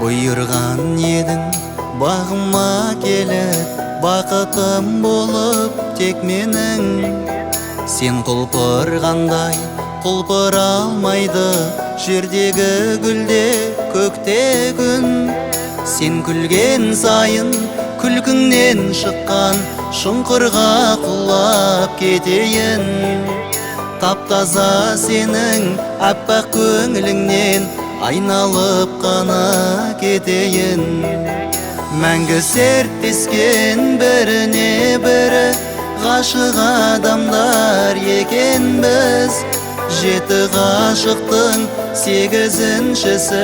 Бұйырған едің бағыма келіп, бақытым болып тек менің. Сен құлпырғандай құлпыр алмайды, жердегі гүлде көкте күн. Сен күлген сайын күлкіңнен шыққан шұңқырға құлап кетейін. Таптаза сенің аппақ көңіліңнен айналып қана кетейін. Мәңгі серттескен біріне бірі ғашық адамдар екен біз. 7 ғашықтың 8-шісі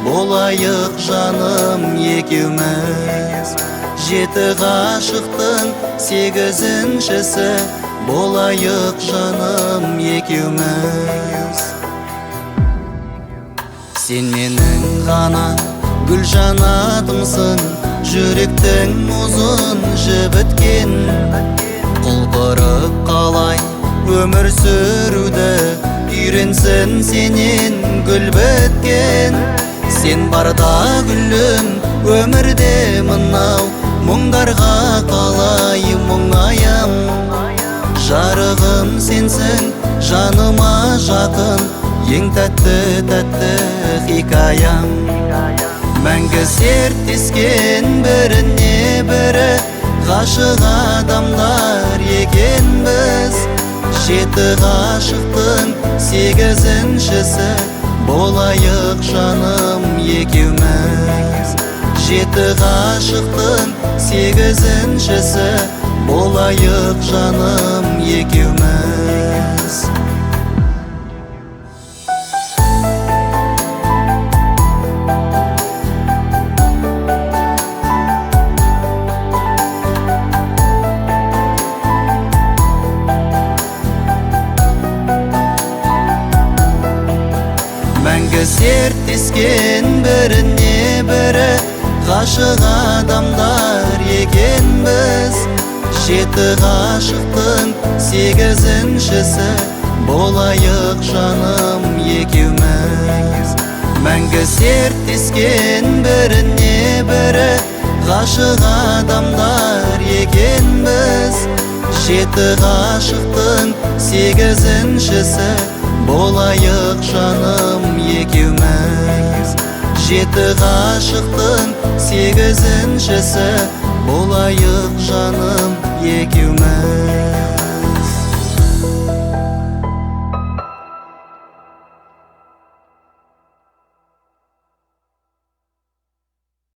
болайық жаным екеуміз. 7 ғашықтың 8-шісі болайық жаным екеуміз. Сен менің ғана гүл жанатымсың, жүректің ұзын жібіткен. Құлпырып қалай өмір сүруді үйренсін сенен гүл біткен. Сен барда гүлім өмірде мынау, мұңдарға қалай мұңаям. Жарығым сенсің жаныма жақын, ең тәтті хикаям. Мәңгі серттескен біріне бірі ғашық адамдар екен біз. 7 ғашықтың 8-шісі болайық жаным екеуміз. 7 ғашықтың 8-шісі болайық жаным екеуміз. Мәңгі серттескен біріне бірі ғашық адамдар екен біз. 7 ғашықтың 8-шісі болайық жаным екеуміз. Мәңгі серттескен біріне бірі ғашық адамдар екен біз. 7 ғашықтың 8-шісі болайық жаным екеуміз. 7 ғашықтың 8-шісі болайық жаным екеуміз.